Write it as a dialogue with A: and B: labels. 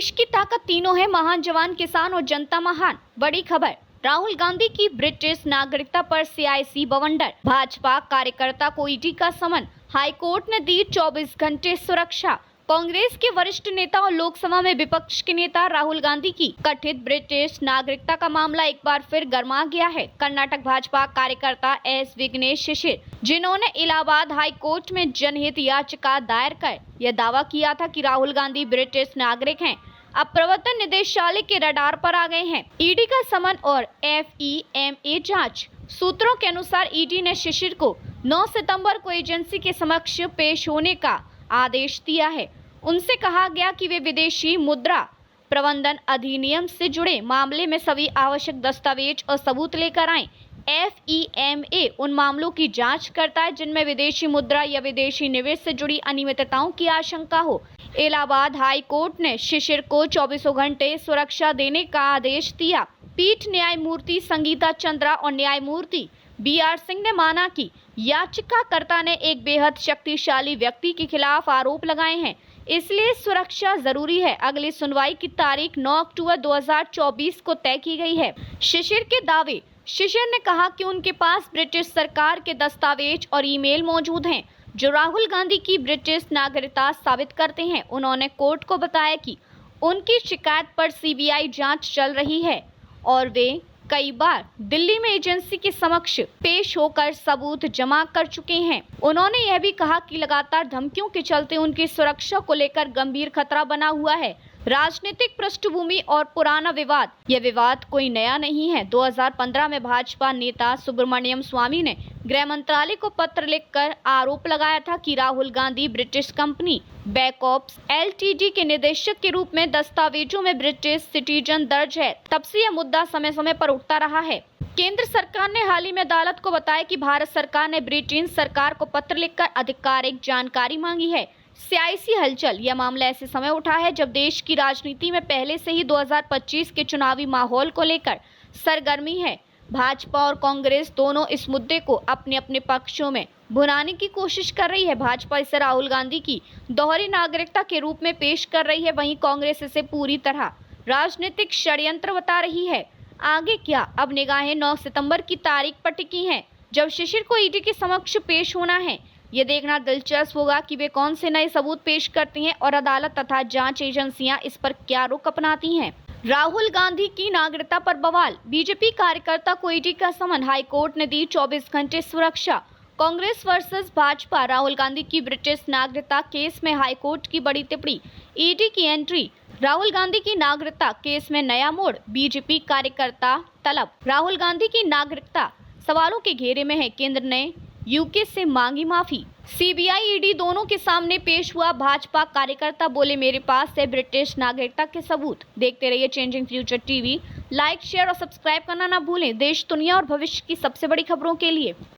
A: देश की ताकत तीनों है, महान जवान, किसान और जनता महान। बड़ी खबर, राहुल गांधी की ब्रिटिश नागरिकता पर सियासी बवंडर, भाजपा कार्यकर्ता को ईडी का समन, हाईकोर्ट ने दी 24 घंटे सुरक्षा। कांग्रेस के वरिष्ठ नेता और लोकसभा में विपक्ष के नेता राहुल गांधी की कथित ब्रिटिश नागरिकता का मामला एक बार फिर गर्मा गया है। कर्नाटक भाजपा कार्यकर्ता एस विघ्नेश शिशिर, जिन्होंने इलाहाबाद हाई कोर्ट में जनहित याचिका दायर कर यह दावा किया था कि राहुल गांधी ब्रिटिश नागरिक हैं, अब प्रवर्तन निदेशालय के रडार पर आ गए हैं। ईडी का समन और FEMA जांच। सूत्रों के अनुसार ईडी ने शिशिर को 9 सितंबर को एजेंसी के समक्ष पेश होने का आदेश दिया है। उनसे कहा गया कि वे विदेशी मुद्रा प्रबंधन अधिनियम से जुड़े मामले में सभी आवश्यक दस्तावेज और सबूत लेकर आएं। FEMA उन मामलों की जांच करता है जिनमें विदेशी मुद्रा या विदेशी निवेश से जुड़ी अनियमितताओं की आशंका हो। इलाहाबाद हाई कोर्ट ने शिशिर को 24 घंटे सुरक्षा देने का आदेश दिया। पीठ न्यायमूर्ति संगीता चंद्रा और न्यायमूर्ति BR सिंह ने माना कि याचिकाकर्ता ने एक बेहद शक्तिशाली व्यक्ति के खिलाफ आरोप लगाए हैं, इसलिए सुरक्षा जरूरी है। अगली सुनवाई की तारीख 9 अक्टूबर 2024 को तय की गई है। शिशिर के दावे। शिशिर ने कहा कि उनके पास ब्रिटिश सरकार के दस्तावेज और ईमेल मौजूद हैं जो राहुल गांधी की ब्रिटिश नागरिकता साबित करते हैं। उन्होंने कोर्ट को बताया कि उनकी शिकायत पर CBI जांच चल रही है और वे कई बार दिल्ली में एजेंसी के समक्ष पेश होकर सबूत जमा कर चुके हैं। उन्होंने यह भी कहा कि लगातार धमकियों के चलते उनकी सुरक्षा को लेकर गंभीर खतरा बना हुआ है। राजनीतिक पृष्ठभूमि और पुराना विवाद। यह विवाद कोई नया नहीं है। 2015 में भाजपा नेता सुब्रमण्यम स्वामी ने गृह मंत्रालय को पत्र लिखकर आरोप लगाया था कि Rahul Gandhi British company बैकऑप्स LTD के निदेशक के रूप में दस्तावेजों में ब्रिटिश सिटीजन दर्ज है। तब से यह मुद्दा समय समय पर उठता रहा है। केंद्र सरकार ने हाल ही में अदालत को बताया कि भारत सरकार ने ब्रिटेन सरकार को पत्र लिखकर आधिकारिक जानकारी मांगी है। सियासी हलचल। यह मामला ऐसे समय उठा है जब देश की राजनीति में पहले से ही 2025 के चुनावी माहौल को लेकर सरगर्मी है। भाजपा और कांग्रेस दोनों इस मुद्दे को अपने अपने पक्षों में भुनाने की कोशिश कर रही है। भाजपा इसे राहुल गांधी की दोहरी नागरिकता के रूप में पेश कर रही है, वहीं कांग्रेस इसे पूरी तरह राजनीतिक षड्यंत्र बता रही है। आगे क्या? अब निगाहें 9 सितंबर की तारीख पर टिकी हैं, जब शिशिर को ईडी के समक्ष पेश होना है। ये देखना दिलचस्प होगा कि वे कौन से नए सबूत पेश करती हैं और अदालत तथा जांच एजेंसियां इस पर क्या रुख अपनाती हैं। राहुल गांधी की नागरिकता पर बवाल। बीजेपी कार्यकर्ता को ईडी का समन, हाईकोर्ट ने दी 24 घंटे सुरक्षा। कांग्रेस वर्सेस भाजपा। राहुल गांधी की ब्रिटिश नागरिकता केस में हाईकोर्ट की बड़ी टिप्पणी, ईडी की एंट्री। राहुल गांधी की नागरिकता केस में नया मोड़, बीजेपी कार्यकर्ता तलब। राहुल गांधी की नागरिकता सवालों के घेरे में है, केंद्र ने UK से मांगी माफी। CBI ED दोनों के सामने पेश हुआ। भाजपा कार्यकर्ता बोले, मेरे पास है ब्रिटिश नागरिकता के सबूत। देखते रहिए changing future TV। Like, share और सब्सक्राइब करना ना भूलें। देश, दुनिया और भविष्य की सबसे बड़ी खबरों के लिए।